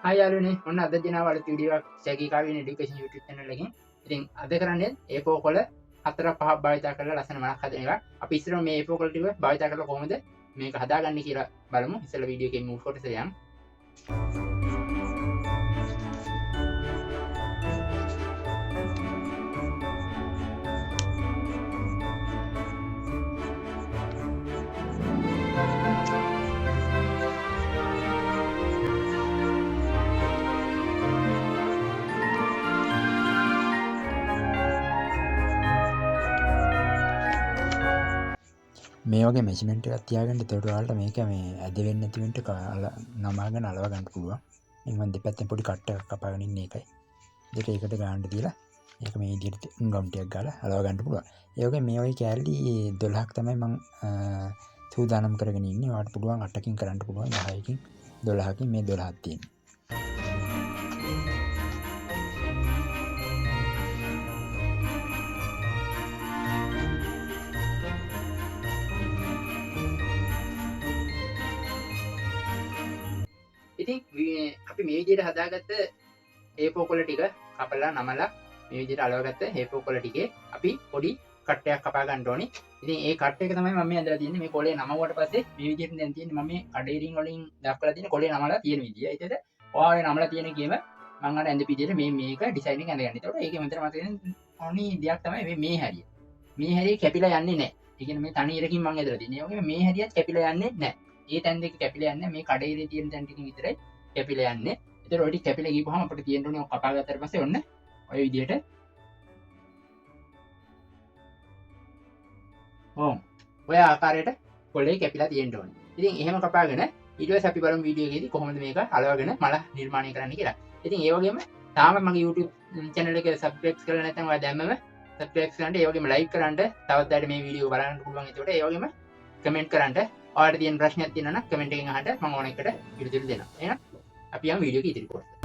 හායාලුනේ ඔන්න අද දිනවල වීඩියෝවක් Shagi කාවින এডুকেෂන් YouTube channel එකකින්. ඉතින් අද කරන්නේ A4 කොළ 4-5ක් භාවිත කරලා ලස්සන මලක් හදන එක. අපි ඉස්සරහ මේ A4 කොළ ටික භාවිත කරලා කොහොමද මේක හදාගන්නේ කියලා බලමු. ඉස්සෙල්ලා වීඩියෝ එකේ move කොටස යමු. මේ වගේ මෙෂර්මන්ට් එකක් තියාගන්න. එතකොට ඔයාලට මේක මේ ඇද වෙන්නේ නැති වෙන්න නමාගෙන අලව ගන්න පුළුවන්. මේ මම දෙපැත්තෙන් පොඩි කට් එකක් කපාගෙන ඉන්නේ ඒකයි. දෙක එකට ගන්න දීලා ඒක මේ විදිහට ගම් ටිකක් ගාලා අලව ගන්න පුළුවන්. ඒ වගේ මේ වගේ කෑල්ලි 12ක් තමයි මම සූදානම් කරගෙන ඉන්නේ. ඔයාලට පුළුවන් 8කින් කරන්න පුළුවන් 10කින් 12කින් මේ 12ක් තියෙනවා. ඉතින් අපි මේ විදිහට හදාගත්ත A4 කොළ ටික කපලා නමලා මේ විදිහට අලවගත්ත A4 කොළ ටිකේ අපි පොඩි කට්ටයක් කපා ගන්න ඕනේ. ඉතින් ඒ කට් එක තමයි මම මේ ඇඳලා තියෙන්නේ. මේ කොළේ නමවුවට පස්සේ මේ විදිහට දැන් තියෙන්නේ මම මේ කඩේරින් වලින් දක්වලා තියෙන කොළේ නමලා තියෙන විදිය. ඒකද ඔයාලේ නමලා තියෙන කීම මම අර ඇඳ පිටියට මේක ඩිසයින් එක ඇඳගන්න. ඒතකොට ඒකේ මෙතන මත තියෙන ඕනි දෙයක් තමයි මේ හැරිය. මේ හැරිය කැපිලා යන්නේ නැහැ. ඒ කියන්නේ මේ තනි ඉරකින් මම ඇඳලා තියෙන්නේ. ඒ වගේම මේ හැරියත් කැපිලා යන්නේ නැහැ. ඒ තැන් දෙක කැපිලා යන්නේ මේ කඩේරියේ තියෙන තැන් ටිකකින් විතරයි කැපිලා යන්නේ. ඒතර ඔය ටික කැපිලා ගිහපුවම අපිට තියෙන්න ඕනේ කපා ගත්තට පස්සේ ඔන්න ඔය විදිහට ඔය ආකාරයට කොළේ කැපිලා තියෙන්න ඕනේ. ඉතින් එහෙම කපාගෙන ඊට පස්සේ අපි බලමු වීඩියෝ එකේදී කොහොමද මේක අලවගෙන මල නිර්මාණය කරන්න කියලා. ඉතින් ඒ වගේම තාම මගේ YouTube channel එක subscribe කරලා නැත්නම් ඔයා දැම්මම subscribe කරන්න, ඒ වගේම like කරන්න, තවත් අයට මේ වීඩියෝ බලන්න පුළුවන්. ඒකට ඒ වගේම comment කරන්න. ඔයාලට තියෙන ප්‍රශ්නයක් තියෙනවා නම් comment එකෙන් අහන්න මම ඕන එකට පිළිතුරු දෙනවා. එහෙනම් අපි යමු වීඩියෝ එක ඉදිරි කොටසට.